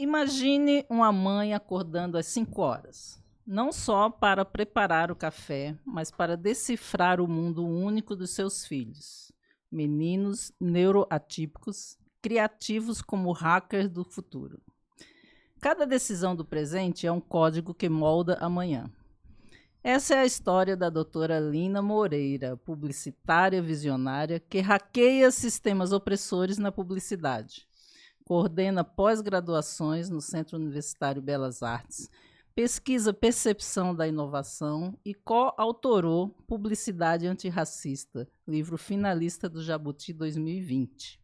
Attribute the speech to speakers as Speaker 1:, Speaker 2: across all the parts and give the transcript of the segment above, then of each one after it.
Speaker 1: Imagine uma mãe acordando às 5 horas, não só para preparar o café, mas para decifrar o mundo único dos seus filhos. Meninos neuroatípicos, criativos como hackers do futuro. Cada decisão do presente é um código que molda amanhã. Essa é a história da doutora Lina Moreira, publicitária visionária que hackeia sistemas opressores na publicidade. Coordena pós-graduações no Centro Universitário Belas Artes, pesquisa percepção da inovação e coautorou Publicidade Antirracista, livro finalista do Jabuti 2020.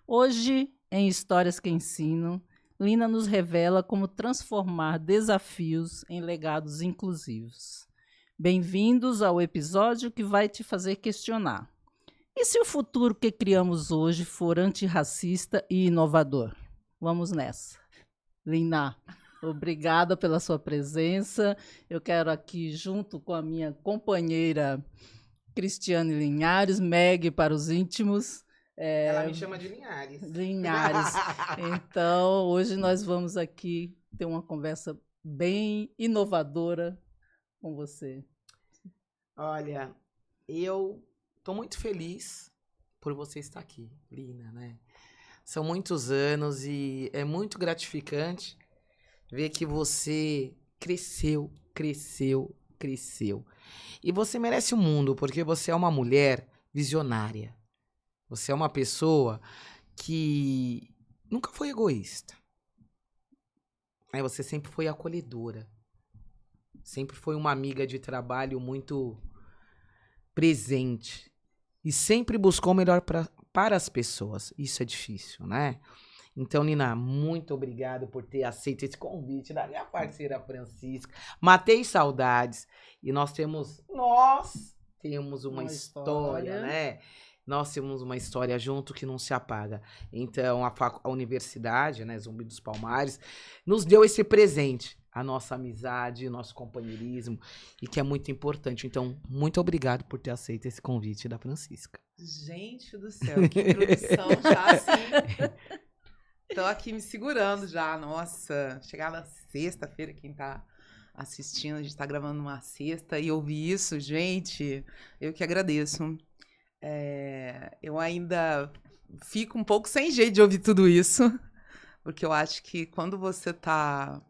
Speaker 1: Hoje, em Histórias que Ensinam, Lina nos revela como transformar desafios em legados inclusivos. Bem-vindos ao episódio que vai te fazer questionar. E se o futuro que criamos hoje for antirracista e inovador? Vamos nessa. Lina, obrigada pela sua presença. Eu quero aqui, junto com a minha companheira Cristiane Linhares, Meg para os íntimos.
Speaker 2: Ela me chama de Linhares.
Speaker 1: Linhares. Então, hoje nós vamos aqui ter uma conversa bem inovadora com você.
Speaker 2: Olha, eu estou muito feliz por você estar aqui, Lina, né? São muitos anos e é muito gratificante ver que você cresceu. E você merece o mundo, porque você é uma mulher visionária. Você é uma pessoa que nunca foi egoísta. Você sempre foi acolhedora. Sempre foi uma amiga de trabalho muito presente. E sempre buscou o melhor para as pessoas. Isso é difícil, né? Então, Lina, muito obrigado por ter aceito esse convite da minha parceira Francisca. Matei saudades. E nós temos uma história, né? Nós temos uma história junto que não se apaga. Então, a universidade, né, Zumbi dos Palmares, nos deu esse presente. A nossa amizade, o nosso companheirismo, e que é muito importante. Então, muito obrigado por ter aceito esse convite da Francisca.
Speaker 3: Gente do céu, que introdução já assim. Tô aqui me segurando já. Nossa, chegar na sexta-feira, quem tá assistindo, a gente tá gravando numa sexta e ouvir isso, gente, eu que agradeço. Eu ainda fico um pouco sem jeito de ouvir tudo isso, porque eu acho que quando você tá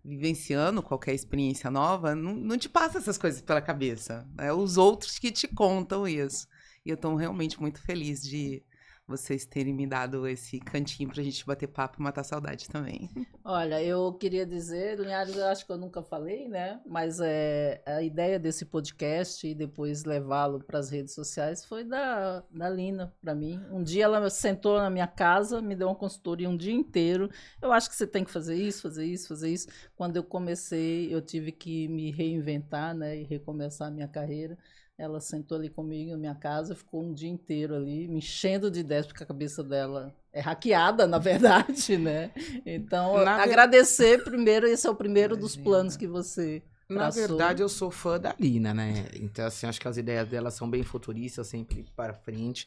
Speaker 3: vivenciando qualquer experiência nova, não te passa essas coisas pela cabeça. É os outros que te contam isso. E eu tô realmente muito feliz de vocês terem me dado esse cantinho pra gente bater papo e matar a saudade também.
Speaker 1: Olha, eu queria dizer, Linhares, eu acho que eu nunca falei, né? Mas a ideia desse podcast e depois levá-lo para as redes sociais foi da Lina, para mim. Um dia ela sentou na minha casa, me deu uma consultoria um dia inteiro. Eu acho que você tem que fazer isso, fazer isso, fazer isso. Quando eu comecei, eu tive que me reinventar, né? E recomeçar a minha carreira. Ela sentou ali comigo na minha casa, ficou um dia inteiro ali, me enchendo de ideias, porque a cabeça dela é hackeada, na verdade, né? Então, agradecer primeiro, esse é o primeiro dos planos que você traçou.
Speaker 2: Na verdade, eu sou fã da Lina, né? Então, assim, acho que as ideias dela são bem futuristas, sempre para frente.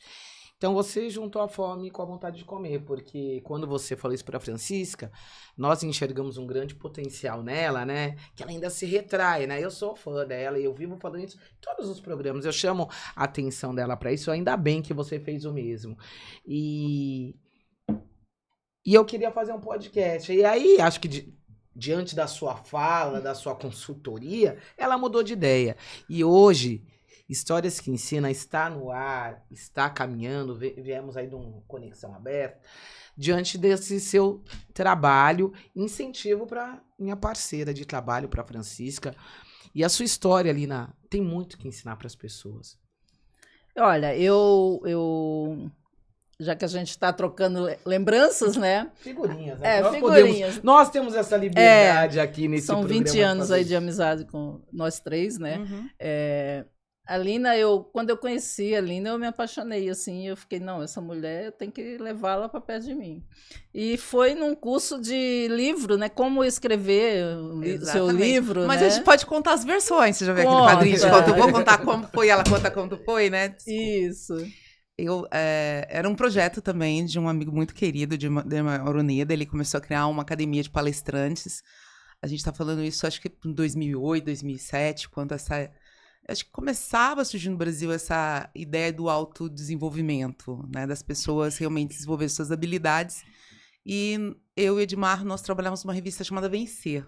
Speaker 2: Então, você juntou a fome com a vontade de comer, porque quando você falou isso para Francisca, nós enxergamos um grande potencial nela, né? Que ela ainda se retrai, né? Eu sou fã dela e eu vivo falando isso em todos os programas. Eu chamo a atenção dela para isso, ainda bem que você fez o mesmo. E eu queria fazer um podcast. E aí, acho que diante da sua fala, da sua consultoria, ela mudou de ideia. E hoje, Histórias que Ensinam está no ar, está caminhando, viemos aí de uma conexão aberta, diante desse seu trabalho, incentivo para minha parceira de trabalho, para Francisca. E a sua história, Lina, tem muito que ensinar para as pessoas.
Speaker 1: Olha, já que a gente está trocando lembranças, né?
Speaker 2: Figurinhas, né?
Speaker 1: Nós
Speaker 2: temos essa liberdade aqui nesse programa.
Speaker 1: São 20 anos aí de amizade com nós três, né?
Speaker 3: Uhum.
Speaker 1: A Lina, quando eu conheci a Lina, eu me apaixonei, assim, eu fiquei, não, essa mulher, eu tenho que levá-la para perto de mim. E foi num curso de livro, né, como escrever o seu livro,
Speaker 3: Mas
Speaker 1: né?
Speaker 3: a gente pode contar as versões, você já viu aquele quadrinho de conta, eu vou contar como foi, ela conta como foi, né?
Speaker 1: Isso.
Speaker 3: Era um projeto também de um amigo muito querido, de Oroneda. Ele começou a criar uma academia de palestrantes. A gente está falando isso, acho que em 2008, 2007, quando acho que começava a surgir no Brasil essa ideia do autodesenvolvimento, né? Das pessoas realmente desenvolver suas habilidades. E eu e Edmar, nós trabalhávamos numa revista chamada Vencer,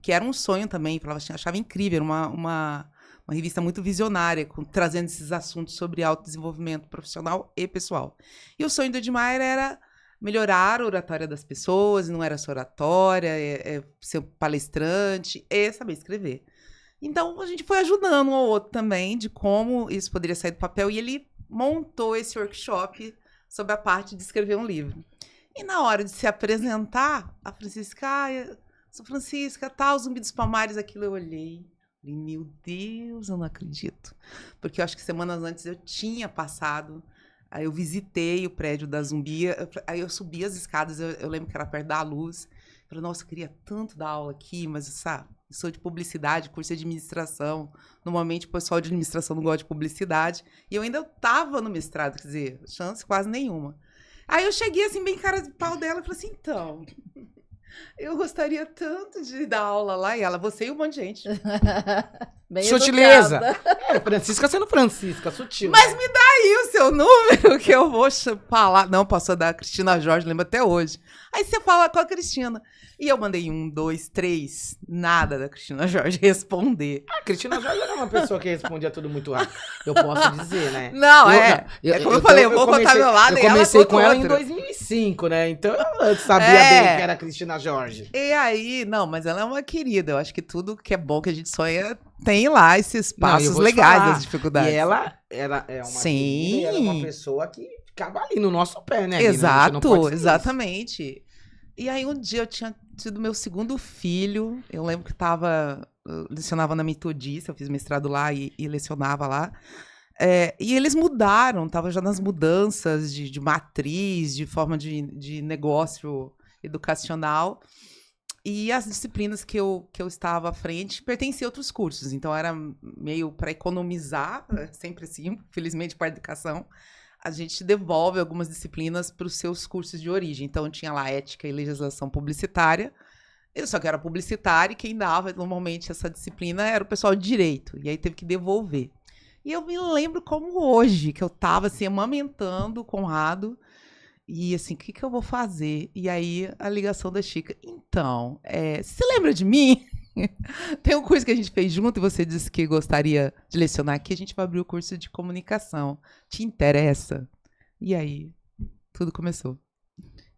Speaker 3: que era um sonho também, achava incrível, era uma revista muito visionária, trazendo esses assuntos sobre autodesenvolvimento profissional e pessoal. E o sonho do Edmar era melhorar a oratória das pessoas, não era só oratória, ser palestrante, saber escrever. Então, a gente foi ajudando um ao outro também de como isso poderia sair do papel, e ele montou esse workshop sobre a parte de escrever um livro. E na hora de se apresentar, a Francisca, sou Francisca, tal, Zumbi dos Palmares, aquilo eu olhei. Falei, meu Deus, eu não acredito. Porque eu acho que semanas antes eu tinha passado, aí eu visitei o prédio da Zumbi, aí eu subi as escadas, eu lembro que era perto da Luz. Falei, nossa, eu queria tanto dar aula aqui, mas, sabe, eu sou de publicidade, curso de administração. Normalmente o pessoal de administração não gosta de publicidade. E eu ainda estava no mestrado, quer dizer, chance quase nenhuma. Aí eu cheguei assim, bem cara de pau dela, e falei assim, então, eu gostaria tanto de dar aula lá. E ela, você e um monte de gente.
Speaker 1: Bem
Speaker 2: sutileza.
Speaker 1: educada.
Speaker 2: Francisca sendo Francisca, sutil.
Speaker 3: Mas me dá aí o seu número que eu vou falar. Não, posso dar a Cristina Jorge, lembro até hoje. Aí você fala com a Cristina. E eu mandei 1, 2, 3, nada da Cristina Jorge responder.
Speaker 2: A Cristina Jorge era uma pessoa que respondia tudo muito rápido. Eu posso dizer, né?
Speaker 3: Não, como eu falei, eu vou contar meu lado.
Speaker 2: Eu comecei com ela em 2005, né? Então eu sabia bem que era a Cristina Jorge.
Speaker 3: E aí, não, mas ela é uma querida. Eu acho que tudo que é bom que a gente sonha tem lá esses passos legais das dificuldades.
Speaker 2: E ela é uma querida, ela é uma pessoa que ficava ali no nosso pé, né?
Speaker 3: Exato, exatamente. E aí um dia eu tinha tido meu segundo filho. Eu lembro que eu lecionava na Metodista, eu fiz mestrado lá e lecionava lá. E eles mudaram, tava já nas mudanças de matriz, de forma de negócio educacional. E as disciplinas que eu estava à frente pertenciam a outros cursos. Então, era meio para economizar, sempre assim, felizmente para a educação, a gente devolve algumas disciplinas para os seus cursos de origem. Então, tinha lá ética e legislação publicitária. Eu só que era publicitária e quem dava normalmente essa disciplina era o pessoal de direito. E aí teve que devolver. E eu me lembro como hoje, que eu estava assim, amamentando o Conrado. E assim, o que eu vou fazer? E aí, a ligação da Chica. Então, você lembra de mim? Tem um curso que a gente fez junto e você disse que gostaria de lecionar aqui. A gente vai abrir o curso de comunicação. Te interessa? E aí, tudo começou.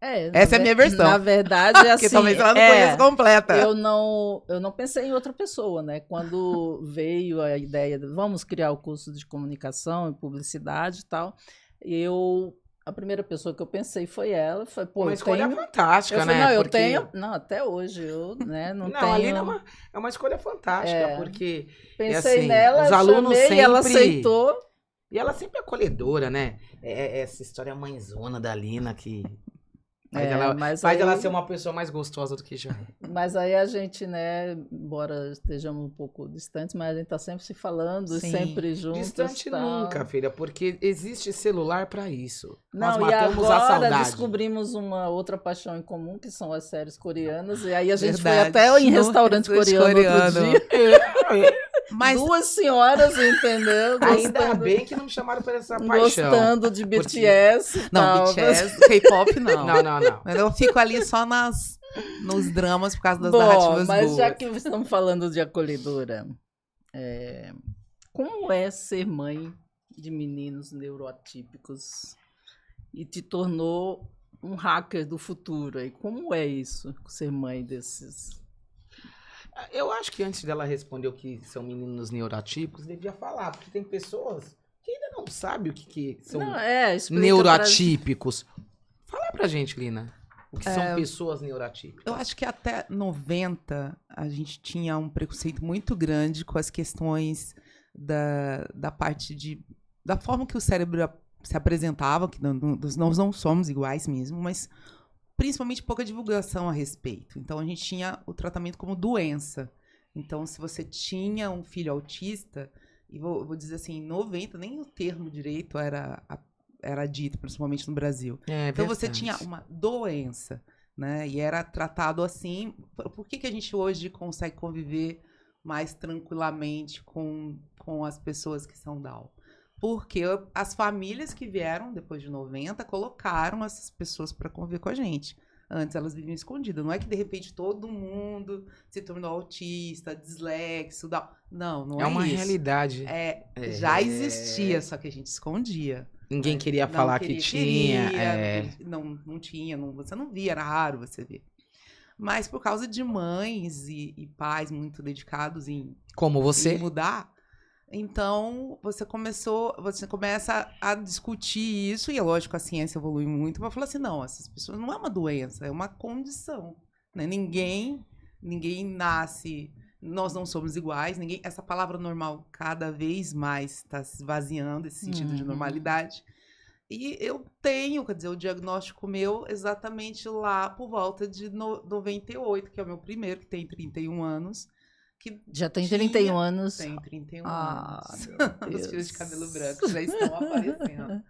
Speaker 3: Essa é a minha versão.
Speaker 1: Na verdade, é assim...
Speaker 3: Porque talvez ela não conheça completa.
Speaker 1: Eu não pensei em outra pessoa, né? Quando veio a ideia de vamos criar o curso de comunicação e publicidade e tal, a primeira pessoa que eu pensei foi ela. Foi, pô,
Speaker 2: uma escolha fantástica, né?
Speaker 1: Não, eu tenho... Não, até hoje eu não tenho...
Speaker 2: A Lina é uma escolha fantástica, porque...
Speaker 1: Pensei
Speaker 2: assim,
Speaker 1: nela,
Speaker 2: os alunos
Speaker 1: chamei,
Speaker 2: sempre...
Speaker 1: ela aceitou.
Speaker 2: E ela sempre é acolhedora, né? Essa história mãezona da Lina que... Faz ela ser uma pessoa mais gostosa do que já é.
Speaker 1: Mas aí a gente, né, embora estejamos um pouco distantes, mas a gente tá sempre se falando,
Speaker 3: Sim.
Speaker 1: sempre juntos.
Speaker 2: Distante nunca, filha, porque existe celular pra isso.
Speaker 1: Nós matamos a saudade. Descobrimos uma outra paixão em comum, que são as séries coreanas, e aí a gente foi até em restaurante coreano outro dia.
Speaker 3: Mas
Speaker 1: 2 senhoras, entendeu?
Speaker 2: Ainda bem que não me chamaram por essa paixão.
Speaker 1: Gostando de BTS.
Speaker 3: Não, BTS, K-pop não.
Speaker 2: Não.
Speaker 3: Mas eu fico ali só nos dramas por causa das narrativas
Speaker 1: mas
Speaker 3: boas.
Speaker 1: já que estamos falando de acolhedora, como é ser mãe de meninos neuroatípicos e te tornou um hacker do futuro? E como é isso, ser mãe desses...
Speaker 2: Eu acho que antes dela responder o que são meninos neuroatípicos, devia falar, porque tem pessoas que ainda não sabem o que são neuroatípicos. Fala pra gente, Lina, o que são pessoas neuroatípicas.
Speaker 3: Eu acho que até 90 a gente tinha um preconceito muito grande com as questões da parte da forma que o cérebro se apresentava, que nós não somos iguais mesmo, mas principalmente pouca divulgação a respeito. Então, a gente tinha o tratamento como doença. Então, se você tinha um filho autista, e vou dizer assim, em 90, nem o termo direito era era dito, principalmente no Brasil.
Speaker 2: É
Speaker 3: Então você
Speaker 2: verdade.
Speaker 3: tinha uma doença, né? E era tratado assim. Por que a gente hoje consegue conviver mais tranquilamente com as pessoas que são Down? Porque as famílias que vieram depois de 90 colocaram essas pessoas para conviver com a gente. Antes elas viviam escondidas. Não é que de repente todo mundo se tornou autista, dislexo, Down. Não
Speaker 2: É
Speaker 3: é
Speaker 2: uma
Speaker 3: isso.
Speaker 2: realidade.
Speaker 3: Já existia, só que a gente escondia.
Speaker 2: Ninguém queria
Speaker 3: Não
Speaker 2: falar
Speaker 3: queria,
Speaker 2: que tinha.
Speaker 3: não tinha, você não via, era raro você ver. Mas por causa de mães e pais muito dedicados em
Speaker 2: Como você?
Speaker 3: mudar, então você começa a discutir isso, e é lógico, a ciência evolui muito, para falar assim, não, essas pessoas não é uma doença, é uma condição. Né? Ninguém nasce, nós não somos iguais, essa palavra normal cada vez mais está se esvaziando, esse sentido de normalidade. E eu tenho, quer dizer, o diagnóstico meu exatamente lá por volta de 98, que é o meu primeiro, que tem 31 anos. Que
Speaker 1: já tem 31 anos.
Speaker 3: Tem 31
Speaker 1: anos.
Speaker 3: Os fios de cabelo branco já estão aparecendo.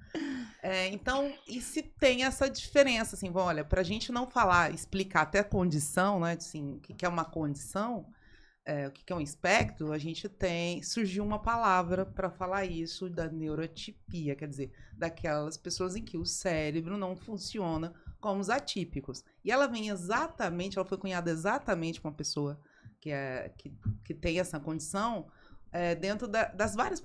Speaker 3: Então, e se tem essa diferença, assim, olha, para a gente não explicar até a condição, né, assim, o que é uma condição, o que é um espectro, surgiu uma palavra para falar isso da neurotipia, quer dizer, daquelas pessoas em que o cérebro não funciona como os atípicos. E ela foi cunhada exatamente com uma pessoa que tem essa condição, dentro das várias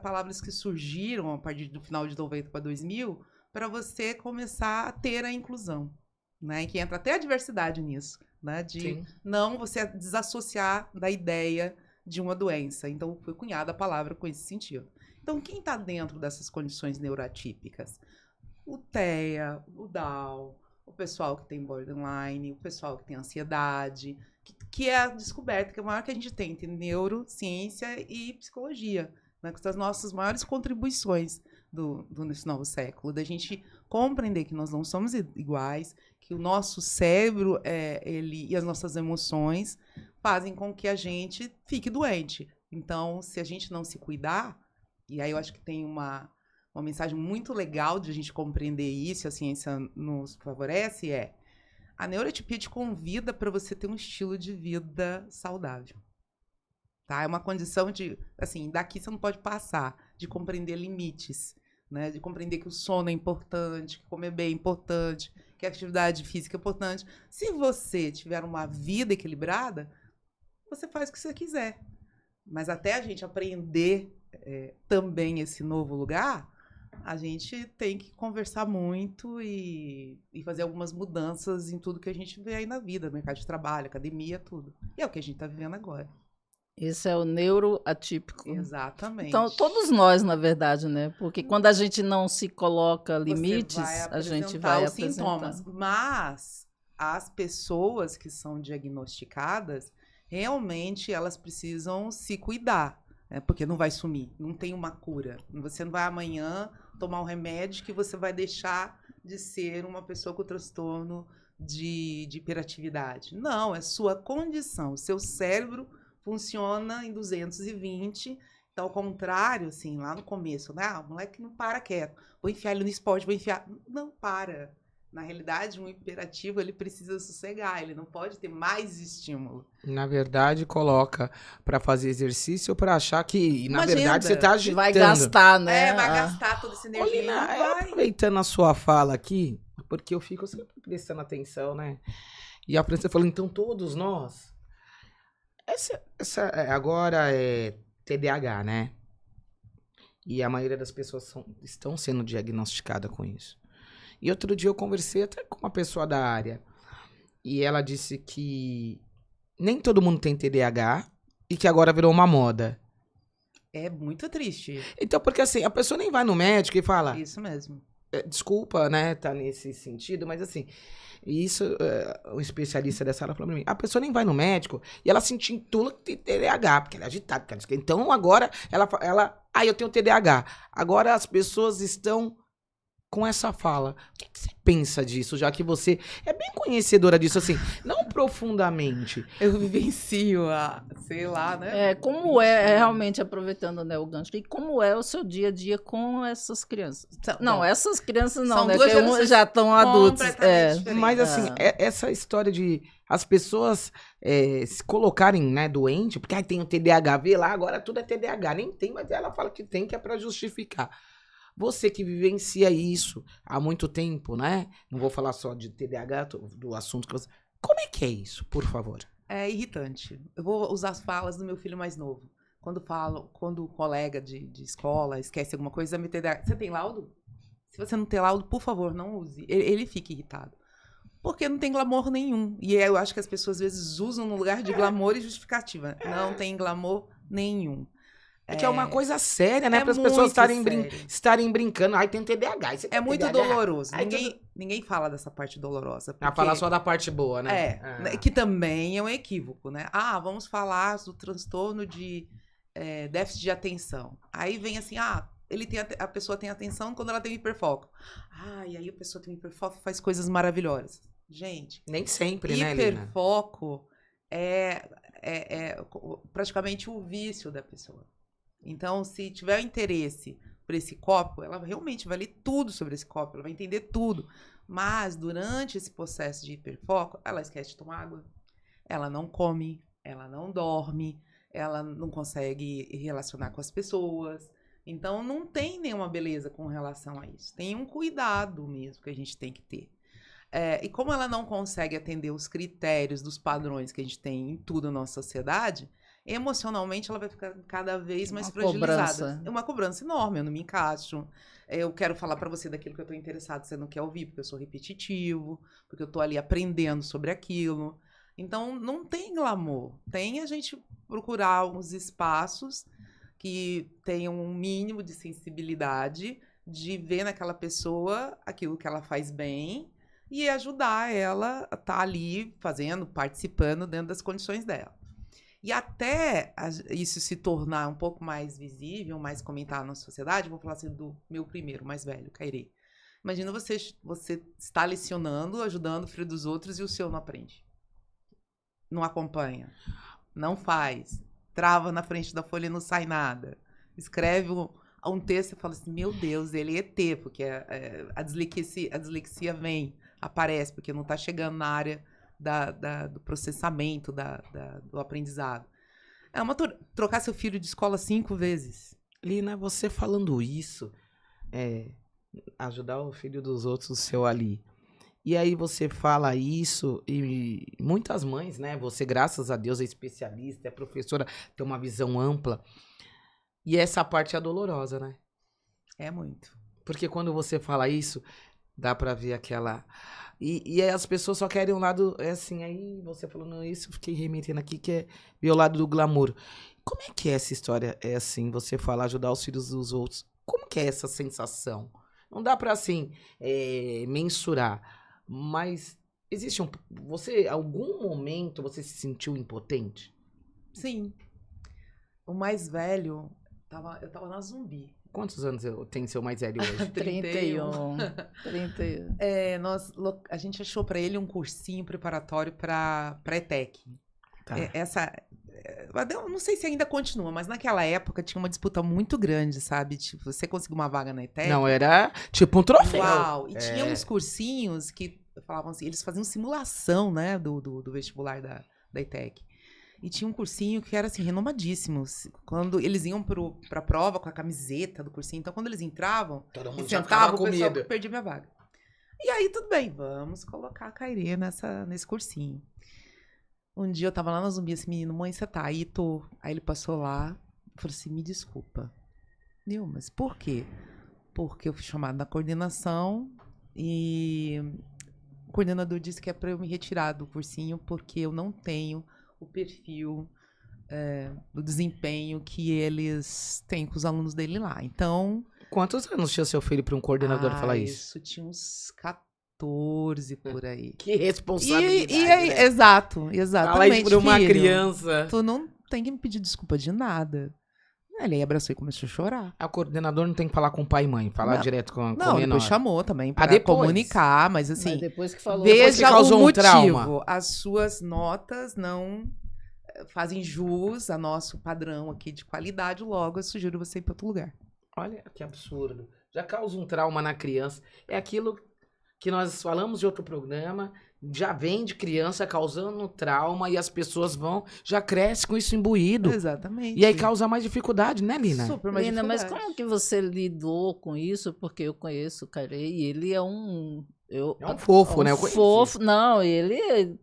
Speaker 3: palavras que surgiram a partir do final de 90 para 2000, para você começar a ter a inclusão, né? E que entra até a diversidade nisso, né? De não você desassociar da ideia de uma doença. Então, foi cunhada a palavra com esse sentido. Então, quem está dentro dessas condições neuroatípicas? O TEA, o Down, o pessoal que tem borderline, o pessoal que tem ansiedade, que é a descoberta que é a maior que a gente tem entre neurociência e psicologia, né? Que são as nossas maiores contribuições nesse novo século, da gente compreender que nós não somos iguais, que o nosso cérebro e as nossas emoções fazem com que a gente fique doente. Então, se a gente não se cuidar, e aí eu acho que tem uma mensagem muito legal de a gente compreender isso, e a ciência nos favorece, a neurotipia te convida para você ter um estilo de vida saudável. Tá? É uma condição de, assim, daqui você não pode passar, de compreender limites, né? De compreender que o sono é importante, que comer bem é importante, que a atividade física é importante. Se você tiver uma vida equilibrada, você faz o que você quiser. Mas até a gente aprender também esse novo lugar, a gente tem que conversar muito e fazer algumas mudanças em tudo que a gente vê aí na vida, no mercado de trabalho, academia, tudo. E é o que a gente está vivendo agora.
Speaker 1: Esse é o neuroatípico.
Speaker 3: Exatamente.
Speaker 1: Então, todos nós, na verdade, né? Porque quando a gente não se coloca limites, a gente vai apresentar
Speaker 3: sintomas. Mas as pessoas que são diagnosticadas, realmente elas precisam se cuidar, né? Porque não vai sumir, não tem uma cura. Você não vai amanhã tomar um remédio que você vai deixar de ser uma pessoa com transtorno de hiperatividade. Não, é sua condição. O seu cérebro funciona em 220. Então, ao contrário, assim, lá no começo, né? O moleque não para quieto. Vou enfiar ele no esporte, vou enfiar... Não para. Na realidade, um hiperativo, ele precisa sossegar, ele não pode ter mais estímulo.
Speaker 2: Na verdade, coloca pra fazer exercício para achar que, na verdade, você tá agitando.
Speaker 1: Vai gastar, né?
Speaker 3: Vai gastar toda essa energia.
Speaker 2: Olina, aproveitando a sua fala aqui, porque eu fico sempre prestando atenção, né? E a França falou, então, todos nós... Essa agora é TDAH, né? E a maioria das pessoas estão sendo diagnosticadas com isso. E outro dia eu conversei até com uma pessoa da área. E ela disse que nem todo mundo tem TDAH e que agora virou uma moda.
Speaker 3: É muito triste.
Speaker 2: Então, porque assim, a pessoa nem vai no médico e fala...
Speaker 3: Isso mesmo.
Speaker 2: Desculpa, né, tá nesse sentido, mas assim... Isso, o especialista dessa área falou pra mim. A pessoa nem vai no médico e ela se intitula que tem TDAH, porque ela é agitada. Então, agora, eu tenho TDAH. Agora as pessoas estão com essa fala. O que você pensa disso, já que você é bem conhecedora disso, assim, não profundamente.
Speaker 3: Eu vivencio sei lá, né?
Speaker 1: Como é, realmente, aproveitando, né, o gancho, e como é o seu dia a dia com essas crianças? Não,
Speaker 3: Bom,
Speaker 1: essas crianças não,
Speaker 3: são
Speaker 1: né,
Speaker 3: duas
Speaker 1: que
Speaker 3: gerações
Speaker 1: já estão adultos.
Speaker 3: completamente diferentes.
Speaker 2: Mas, assim, essa história de as pessoas se colocarem, né, doente, porque tem o TDAH, vê lá, agora tudo é TDAH. Nem tem, mas ela fala que tem, que é pra justificar. Você que vivencia isso há muito tempo, né? Não vou falar só de TDAH, do assunto que você... Como é que é isso, por favor?
Speaker 3: É irritante. Eu vou usar as falas do meu filho mais novo. Quando o colega de escola esquece alguma coisa, me TDAH. Você tem laudo? Se você não tem laudo, por favor, não use. Ele fica irritado. Porque não tem glamour nenhum. E eu acho que as pessoas, às vezes, usam no lugar de glamour e justificativa. Não tem glamour nenhum.
Speaker 2: É que é uma coisa séria, né? Para as pessoas estarem brincando. Ai, tem TDAH.
Speaker 3: É muito doloroso. Ninguém fala dessa parte dolorosa.
Speaker 2: Porque... falar só da parte boa, né?
Speaker 3: Que também é um equívoco, né? Vamos falar do transtorno de déficit de atenção. Aí vem assim, a pessoa tem atenção quando ela tem hiperfoco. E aí a pessoa tem hiperfoco e faz coisas maravilhosas. Gente...
Speaker 2: Nem sempre, né,
Speaker 3: hiperfoco é praticamente o vício da pessoa. Então, se tiver interesse por esse copo, ela realmente vai ler tudo sobre esse copo, ela vai entender tudo. Mas, durante esse processo de hiperfoco, ela esquece de tomar água, ela não come, ela não dorme, ela não consegue relacionar com as pessoas. Então, não tem nenhuma beleza com relação a isso. Tem um cuidado mesmo que a gente tem que ter. E como ela não consegue atender os critérios dos padrões que a gente tem em tudo na nossa sociedade... emocionalmente ela vai ficar cada vez mais fragilizada. É uma cobrança enorme, eu não me encaixo. Eu quero falar pra você daquilo que eu tô interessado, você não quer ouvir, porque eu sou repetitivo, porque eu tô ali aprendendo sobre aquilo. Então, não tem glamour. Tem a gente procurar uns espaços que tenham um mínimo de sensibilidade, de ver naquela pessoa aquilo que ela faz bem e ajudar ela a estar ali fazendo, participando dentro das condições dela. E até isso se tornar um pouco mais visível, mais comentado na sociedade, vou falar assim do meu primeiro, mais velho, Cairê. Imagina você está lecionando, ajudando o filho dos outros e o seu não aprende. Não acompanha. Não faz. Trava na frente da folha e não sai nada. Escreve um texto e fala assim, meu Deus, ele é ET, porque a dislexia vem, aparece, porque não está chegando na área do processamento, do aprendizado. Trocar seu filho de escola 5 vezes.
Speaker 2: Lina, você falando isso, ajudar o filho dos outros, o seu ali. E aí você fala isso e muitas mães, né? Você, graças a Deus, é especialista, é professora, tem uma visão ampla. E essa parte é dolorosa, né?
Speaker 3: É muito.
Speaker 2: Porque quando você fala isso, dá pra ver aquela... E aí as pessoas só querem um lado, aí você falando isso, eu fiquei remetendo aqui, que é ver o lado do glamour. Como é que é essa história? Você falar, ajudar os filhos dos outros. Como que é essa sensação? Não dá pra, mensurar. Mas existe algum momento você se sentiu impotente?
Speaker 3: Sim. O mais velho, eu tava na Zumbi.
Speaker 2: Quantos anos tem seu mais velho hoje?
Speaker 1: 31.
Speaker 3: A gente achou pra ele um cursinho preparatório pra ETEC.
Speaker 2: Tá.
Speaker 3: Eu não sei se ainda continua, mas naquela época tinha uma disputa muito grande, sabe? Tipo, você conseguiu uma vaga na ETEC.
Speaker 2: Não, era tipo um troféu.
Speaker 3: Uau! E tinha uns cursinhos que falavam assim, eles faziam simulação, né, do vestibular da ETEC. E tinha um cursinho que era, renomadíssimo. Quando eles iam pra prova com a camiseta do cursinho, então quando eles entravam,
Speaker 2: todo mundo
Speaker 3: sentavam, o pessoal perdia minha vaga. E aí, tudo bem, vamos colocar a Cairê nesse cursinho. Um dia eu tava lá na Zumbi, esse menino, mãe, você tá aí? Tô. Aí ele passou lá, falou assim, me desculpa. Mas por quê? Porque eu fui chamada na coordenação e o coordenador disse que é pra eu me retirar do cursinho porque eu não tenho o perfil do desempenho que eles têm com os alunos dele lá. Então...
Speaker 2: Quantos anos tinha seu filho para um coordenador falar isso?
Speaker 3: Isso tinha uns 14 por aí.
Speaker 2: Que responsabilidade, né?
Speaker 3: Exatamente.
Speaker 2: Fala isso pra uma criança.
Speaker 3: Tu não tem que me pedir desculpa de nada. Ele aí abraçou e começou a chorar.
Speaker 2: A coordenador não tem que falar com o pai e mãe, falar
Speaker 3: Não.
Speaker 2: direto com o
Speaker 3: Não,
Speaker 2: menor.
Speaker 3: depois chamou também pra
Speaker 2: depois?
Speaker 3: comunicar, mas assim,
Speaker 1: Mas depois que falou.
Speaker 2: Depois que
Speaker 3: veja o
Speaker 2: causou um
Speaker 3: motivo.
Speaker 2: trauma.
Speaker 3: As suas notas não fazem jus a nosso padrão aqui de qualidade, logo eu sugiro você ir para outro lugar.
Speaker 2: Olha que absurdo. Já causa um trauma na criança. É aquilo que nós falamos de outro programa, já vem de criança causando trauma e as pessoas já crescem com isso imbuído.
Speaker 3: Exatamente.
Speaker 2: E aí causa mais dificuldade, né, Lina?
Speaker 3: Super mais
Speaker 1: Lina, mas
Speaker 3: dificuldade.
Speaker 1: como que você lidou com isso? Porque eu conheço o Cairê e ele é um.
Speaker 2: É um fofo, né? Eu conheci.
Speaker 1: Fofo. Não, ele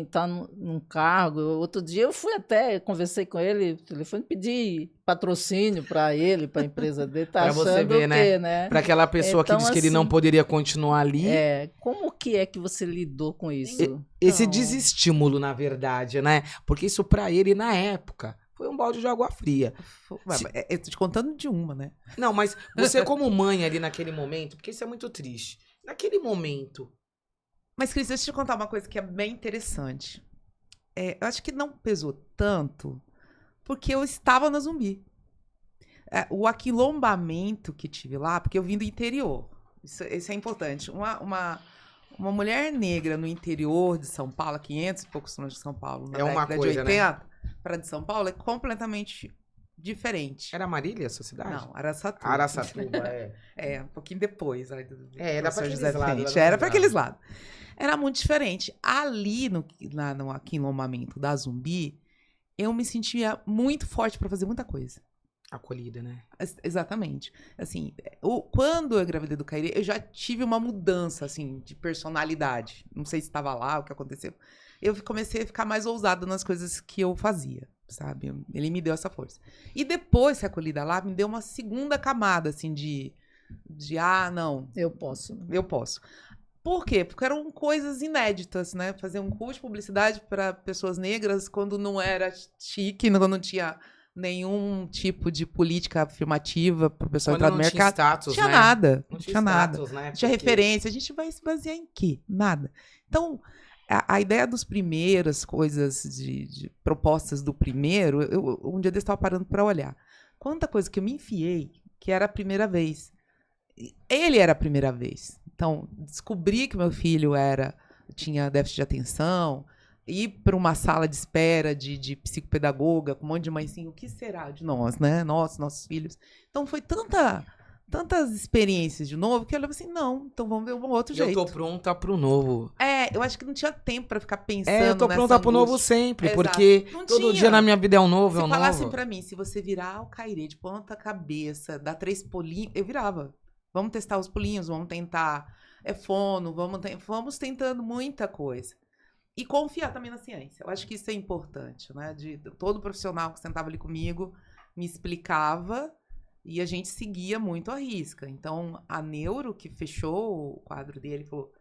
Speaker 1: tá num cargo. Outro dia eu fui até, conversei com ele, ele foi pedir patrocínio para ele, para a empresa dele. Tá
Speaker 2: Pra você
Speaker 1: achando
Speaker 2: ver,
Speaker 1: o
Speaker 2: né?
Speaker 1: quê, né?
Speaker 2: Pra aquela pessoa
Speaker 1: Então,
Speaker 2: que disse que ele não
Speaker 1: assim,
Speaker 2: poderia continuar ali.
Speaker 1: Como que é que você lidou com isso?
Speaker 2: Esse
Speaker 1: Então,
Speaker 2: desestímulo, na verdade, né? Porque isso pra ele, na época, foi um balde de água fria.
Speaker 3: Eu tô te contando de uma, né?
Speaker 2: Não, mas você como mãe ali naquele momento, porque isso é muito triste. Naquele momento,
Speaker 3: Mas, Cris, deixa eu te contar uma coisa que é bem interessante. Eu acho que não pesou tanto porque eu estava na Zumbi. O aquilombamento que tive lá, porque eu vim do interior. Isso é importante. Uma mulher negra no interior de São Paulo, 500 e poucos quilômetros de São Paulo, na
Speaker 2: É uma
Speaker 3: década
Speaker 2: coisa,
Speaker 3: de 80, para de São Paulo, é completamente diferente.
Speaker 2: era Marília essa cidade?
Speaker 3: Não, Araçatuba.
Speaker 2: Araçatuba,
Speaker 3: Um pouquinho depois.
Speaker 2: era pra aqueles lados,
Speaker 3: Frente.
Speaker 2: era
Speaker 3: Era
Speaker 2: pra
Speaker 3: para
Speaker 2: aqueles
Speaker 3: aqueles lados. Era muito diferente. Ali, no aquilombamento da Zumbi, eu me sentia muito forte para fazer muita coisa.
Speaker 2: Acolhida, né?
Speaker 3: Exatamente. Assim, quando eu engravidei do Cairê, eu já tive uma mudança, assim, de personalidade. Não sei se estava lá, o que aconteceu. Eu comecei a ficar mais ousada nas coisas que eu fazia, sabe? Ele me deu essa força. E depois, ser acolhida lá, me deu uma segunda camada, assim, não,
Speaker 1: eu posso.
Speaker 3: eu posso. Por quê? Porque eram coisas inéditas, né? Fazer um curso de publicidade para pessoas negras quando não era chique, quando não tinha nenhum tipo de política afirmativa para o pessoal entrar no mercado.
Speaker 2: Tinha status,
Speaker 3: Tinha
Speaker 2: né?
Speaker 3: nada.
Speaker 2: Não
Speaker 3: Tinha nada.
Speaker 2: status, né?
Speaker 3: Não tinha referência. A gente vai se basear em quê? Nada. Então, a ideia dos primeiras coisas de propostas do primeiro, um dia eu estava parando para olhar. Quanta coisa que eu me enfiei, que era a primeira vez. Ele era a primeira vez. Então, descobri que meu filho tinha déficit de atenção, ir para uma sala de espera de psicopedagoga, com um monte de mãe assim, o que será de nós, né? Nossos filhos. Então, foi tantas experiências de novo, que eu olhava assim, não, então vamos ver um outro jeito.
Speaker 2: Eu tô pronta pro novo.
Speaker 3: Eu acho que não tinha tempo para ficar pensando
Speaker 2: Eu tô pronta pro novo sempre,
Speaker 3: Exato.
Speaker 2: porque
Speaker 3: Não
Speaker 2: todo
Speaker 3: tinha.
Speaker 2: dia na minha vida é um novo,
Speaker 3: Se
Speaker 2: é um
Speaker 3: falassem
Speaker 2: novo.
Speaker 3: pra mim, se você virar o Cairê de ponta cabeça, dar 3 pulinhos, eu virava. Vamos testar os pulinhos, vamos tentar fono, vamos tentando muita coisa. E confiar também na ciência. Eu acho que isso é importante, né? Todo profissional que sentava ali comigo me explicava e a gente seguia muito à risca. Então, a neuro que fechou o quadro dele falou: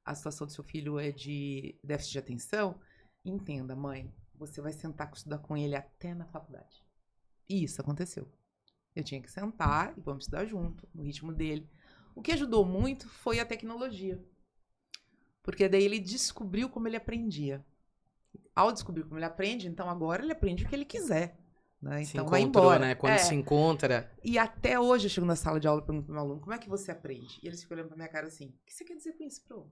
Speaker 3: a situação do seu filho é de déficit de atenção. Entenda, mãe, você vai sentar estudar com ele até na faculdade. E isso aconteceu. Eu tinha que sentar e vamos estudar junto, no ritmo dele. O que ajudou muito foi a tecnologia. Porque daí ele descobriu como ele aprendia. Ao descobrir como ele aprende, então agora ele aprende o que ele quiser. Né? Então vai embora.
Speaker 2: Né? Quando se encontra.
Speaker 3: E até hoje eu chego na sala de aula e pergunto pro meu aluno, como é que você aprende? E eles ficam olhando pra minha cara assim, o que você quer dizer com isso, pro?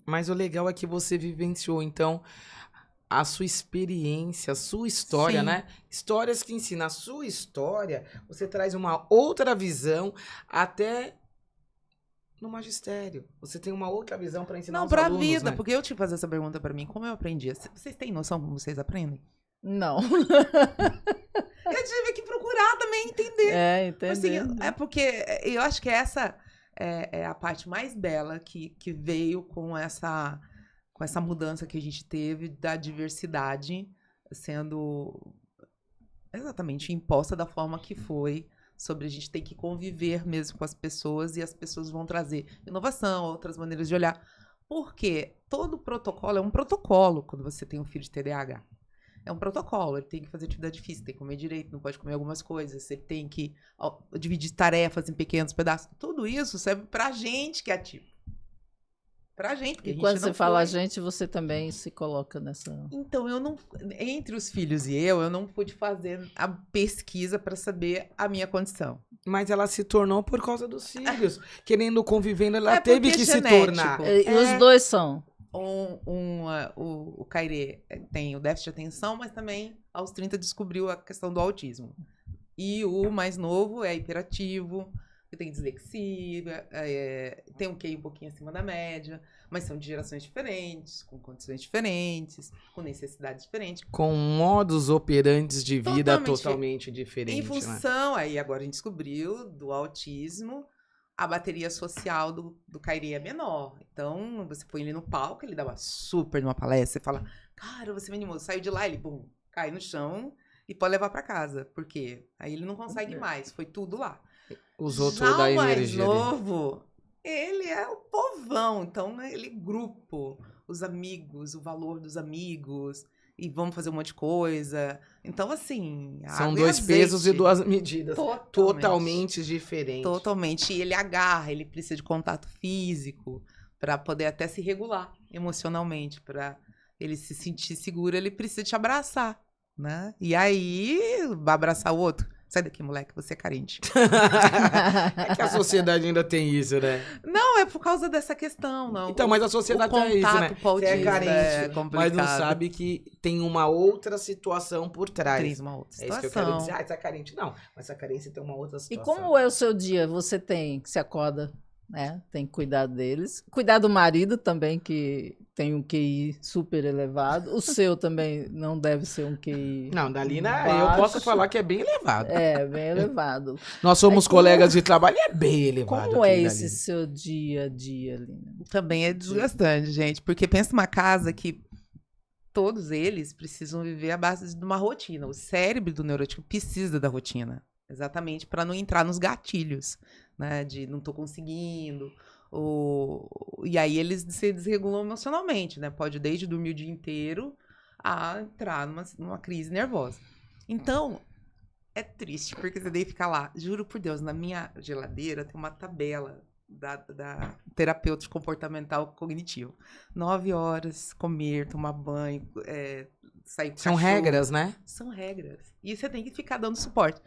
Speaker 2: Mas o legal é que você vivenciou, então, a sua experiência, a sua história,
Speaker 3: Sim.
Speaker 2: né? Histórias que ensinam. A sua história, você traz uma outra visão até no magistério. Você tem uma outra visão para ensinar
Speaker 3: Não,
Speaker 2: os
Speaker 3: pra
Speaker 2: alunos,
Speaker 3: vida,
Speaker 2: né?
Speaker 3: porque eu tive que fazer essa pergunta pra mim, como eu aprendi? Vocês têm noção como vocês aprendem?
Speaker 1: Não.
Speaker 3: Eu tive que procurar também entender.
Speaker 1: Entendeu?
Speaker 3: Assim, porque eu acho que essa é a parte mais bela que veio com essa mudança que a gente teve da diversidade sendo exatamente imposta da forma que foi, sobre a gente ter que conviver mesmo com as pessoas e as pessoas vão trazer inovação, outras maneiras de olhar. Porque todo protocolo é um protocolo quando você tem um filho de TDAH. É um protocolo, ele tem que fazer atividade física, tem que comer direito, não pode comer algumas coisas, ele tem que dividir tarefas em pequenos pedaços. Tudo isso serve pra gente que é ativo. pra gente. Porque
Speaker 1: E
Speaker 3: a gente
Speaker 1: quando
Speaker 3: não
Speaker 1: você fala a
Speaker 3: foi.
Speaker 1: gente, você também se coloca nessa...
Speaker 3: Então, eu não. Entre os filhos e eu não pude fazer a pesquisa pra saber a minha condição.
Speaker 2: Mas ela se tornou por causa dos filhos. Querendo, convivendo, ela
Speaker 3: É
Speaker 2: teve
Speaker 3: porque
Speaker 2: que se
Speaker 3: genético.
Speaker 2: tornar.
Speaker 1: E os dois são.
Speaker 3: O Cairê tem o déficit de atenção, mas também aos 30 descobriu a questão do autismo. E o mais novo é hiperativo, que tem dislexia, tem um QI um pouquinho acima da média, mas são de gerações diferentes, com condições diferentes, com necessidades diferentes.
Speaker 2: Com modus operantes de vida
Speaker 3: Totalmente
Speaker 2: totalmente diferentes.
Speaker 3: Em função, aí agora a gente descobriu, do autismo, a bateria social do Cairê é menor. Então, você põe ele no palco, ele dá uma super numa palestra, você fala, cara, você me animou, saiu de lá, ele, bum, cai no chão e pode levar pra casa. Por quê? Aí ele não consegue mais, foi tudo lá.
Speaker 2: Os outros
Speaker 3: Já
Speaker 2: da
Speaker 3: o mais
Speaker 2: energia dele.
Speaker 3: novo, ele é o povão, então ele grupo, os amigos, o valor dos amigos, e vamos fazer um monte de coisa. Então, assim...
Speaker 2: São
Speaker 3: água e
Speaker 2: 2 pesos e
Speaker 3: azeite.
Speaker 2: 2 medidas.
Speaker 3: Totalmente.
Speaker 2: Totalmente diferentes.
Speaker 3: Totalmente. E ele agarra, ele precisa de contato físico para poder até se regular emocionalmente, para ele se sentir seguro, ele precisa te abraçar, né? E aí, vai abraçar o outro. Sai daqui, moleque, você é carente.
Speaker 2: É que a sociedade ainda tem isso, né?
Speaker 3: Não, é por causa dessa questão, não.
Speaker 2: Então, mas a sociedade tem isso, né?
Speaker 3: com o
Speaker 2: Você é
Speaker 3: autismo
Speaker 2: carente,
Speaker 3: é
Speaker 2: mas
Speaker 3: complicado.
Speaker 2: não sabe que tem uma outra situação por trás.
Speaker 3: Tem uma outra
Speaker 2: É isso
Speaker 3: situação.
Speaker 2: que eu quero dizer. Ah, você é carente. Não, mas essa carência tem uma outra
Speaker 1: E
Speaker 2: situação.
Speaker 1: como é o seu dia? Você tem que se acorda, né? Tem que cuidar deles. Cuidar do marido também, que tem um QI super elevado. O seu também não deve ser um QI
Speaker 2: Não, da Lina, eu
Speaker 1: baixo.
Speaker 2: posso falar que é bem elevado.
Speaker 1: É, bem elevado.
Speaker 2: Nós somos
Speaker 1: Aí como-
Speaker 2: colegas de trabalho e é bem elevado.
Speaker 1: Como
Speaker 2: aqui
Speaker 1: é
Speaker 2: da
Speaker 1: esse
Speaker 2: Lina.
Speaker 1: seu dia a dia, Lina?
Speaker 3: Também é desgastante, gente, porque pensa numa casa que todos eles precisam viver à base de uma rotina. O cérebro do neurótico precisa da rotina, exatamente para não entrar nos gatilhos, né? De não tô conseguindo. E aí eles se desregulam emocionalmente, né? Pode desde dormir o dia inteiro a entrar numa crise nervosa. Então, é triste, porque você daí fica lá. Juro por Deus, na minha geladeira tem uma tabela da terapeuta comportamental cognitivo. 9 horas, comer, tomar banho, sair com
Speaker 2: São
Speaker 3: cachorro.
Speaker 2: regras, né?
Speaker 3: São regras. E você tem que ficar dando suporte.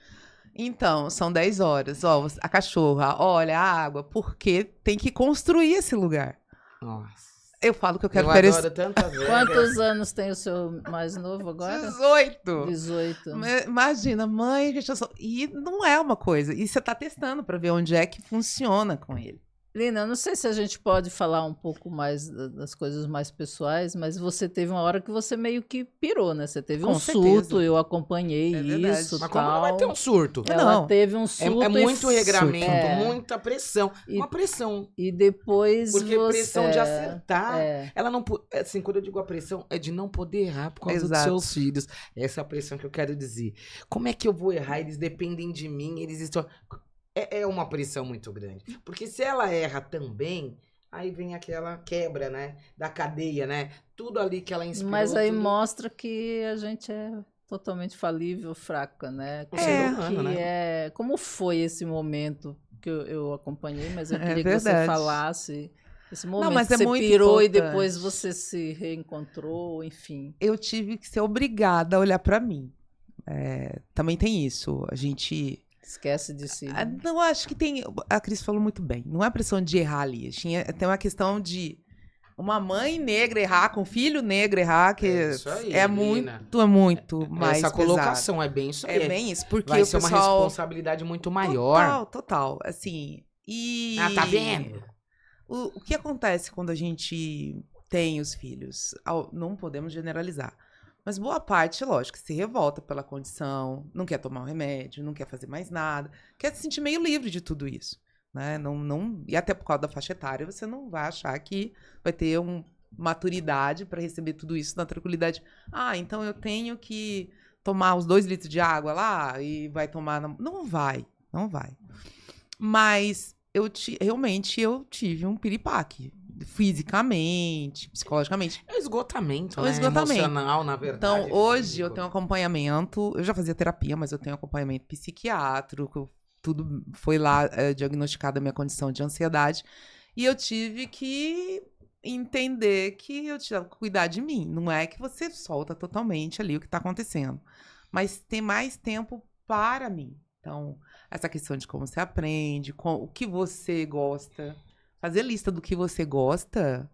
Speaker 3: Então, são 10 horas. Ó, a cachorra, olha a água, porque tem que construir esse lugar.
Speaker 2: Nossa.
Speaker 3: Eu falo que eu quero
Speaker 2: Eu
Speaker 3: férias.
Speaker 2: adoro tantas regras.
Speaker 1: Quantos anos tem o seu mais novo agora?
Speaker 3: 18.
Speaker 1: 18.
Speaker 3: Imagina, mãe, gestação. E não é uma coisa. E você tá testando pra ver onde é que funciona com ele.
Speaker 1: Lina, eu não sei se a gente pode falar um pouco mais das coisas mais pessoais, mas você teve uma hora que você meio que pirou, né? Você teve
Speaker 3: Com
Speaker 1: um
Speaker 3: certeza.
Speaker 1: surto, eu acompanhei
Speaker 3: É verdade.
Speaker 1: isso,
Speaker 2: Mas
Speaker 1: tal.
Speaker 2: como não vai ter um surto?
Speaker 1: Ela
Speaker 3: Não.
Speaker 1: teve um surto
Speaker 2: É muito
Speaker 1: e
Speaker 2: regramento,
Speaker 1: É.
Speaker 2: muita pressão.
Speaker 1: E-
Speaker 2: Uma pressão.
Speaker 1: E depois
Speaker 2: Porque
Speaker 1: você...
Speaker 2: pressão de acertar.
Speaker 1: É.
Speaker 2: Ela não. Assim, quando eu digo a pressão, é de não poder errar por causa dos
Speaker 3: Exato.
Speaker 2: seus filhos. Essa é a pressão que eu quero dizer. Como é que eu vou errar? Eles dependem de mim, eles estão. É uma pressão muito grande. Porque se ela erra também, aí vem aquela quebra, né? Da cadeia, né? Tudo ali que ela inspirou.
Speaker 1: Mas aí
Speaker 2: tudo...
Speaker 1: mostra que a gente é totalmente falível, fraca, né?
Speaker 2: O ser humano,
Speaker 1: Que
Speaker 2: né?
Speaker 1: Como foi esse momento que eu acompanhei, mas eu
Speaker 3: É
Speaker 1: queria que você
Speaker 3: verdade.
Speaker 1: falasse esse momento
Speaker 3: mas
Speaker 1: que
Speaker 3: é
Speaker 1: você
Speaker 3: muito
Speaker 1: pirou e
Speaker 3: importante.
Speaker 1: depois você se reencontrou, enfim.
Speaker 3: Eu tive que ser obrigada a olhar pra mim. Também tem isso. A gente.
Speaker 1: Esquece de si. né?
Speaker 3: Não, acho que tem. A Cris falou muito bem. Não é pressão de errar ali. Tem uma questão de uma mãe negra errar, com um filho negro errar, que
Speaker 2: É isso aí,
Speaker 3: é
Speaker 2: Lina.
Speaker 3: muito mais
Speaker 2: Essa
Speaker 3: pesado.
Speaker 2: colocação é bem isso aí.
Speaker 3: É bem isso, porque
Speaker 2: Vai
Speaker 3: o
Speaker 2: ser uma
Speaker 3: pessoal...
Speaker 2: responsabilidade muito maior.
Speaker 3: Total. Assim, e...
Speaker 2: Ah, tá vendo?
Speaker 3: O que acontece quando a gente tem os filhos? Não podemos generalizar. Mas boa parte, lógico, se revolta pela condição, não quer tomar o remédio, não quer fazer mais nada, quer se sentir meio livre de tudo isso. Né? E até por causa da faixa etária, você não vai achar que vai ter maturidade para receber tudo isso na tranquilidade. Ah, então eu tenho que tomar os 2 litros de água lá e vai tomar... Não vai. Mas realmente eu tive um piripaque. Fisicamente, psicologicamente.
Speaker 2: É o esgotamento,
Speaker 3: É o
Speaker 2: né?
Speaker 3: esgotamento.
Speaker 2: Emocional, na verdade.
Speaker 3: Então, hoje
Speaker 2: físico.
Speaker 3: eu tenho acompanhamento. Eu já fazia terapia, mas eu tenho acompanhamento psiquiátrico. Tudo foi lá diagnosticada a minha condição de ansiedade. E eu tive que entender que eu tinha que cuidar de mim. Não é que você solta totalmente ali o que tá acontecendo, mas ter mais tempo para mim. Então, essa questão de como você aprende, o que você gosta, fazer lista do que você gosta,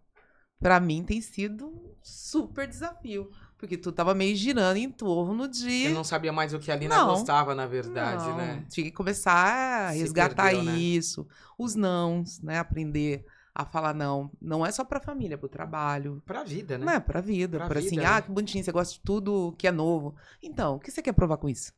Speaker 3: pra mim tem sido um super desafio. Porque tu tava meio girando em torno de...
Speaker 2: Eu não sabia mais o que a Lina
Speaker 3: Não.
Speaker 2: gostava, na verdade,
Speaker 3: Não,
Speaker 2: né?
Speaker 3: tinha que começar a
Speaker 2: Se
Speaker 3: resgatar
Speaker 2: perdeu, né?
Speaker 3: isso. Os nãos, né? Aprender a falar não. Não é só pra família, é pro trabalho.
Speaker 2: Pra vida, né?
Speaker 3: Não é pra vida.
Speaker 2: Pra
Speaker 3: Por assim,
Speaker 2: vida, né?
Speaker 3: que bonitinho, você gosta de tudo que é novo. Então, o que você quer provar com isso?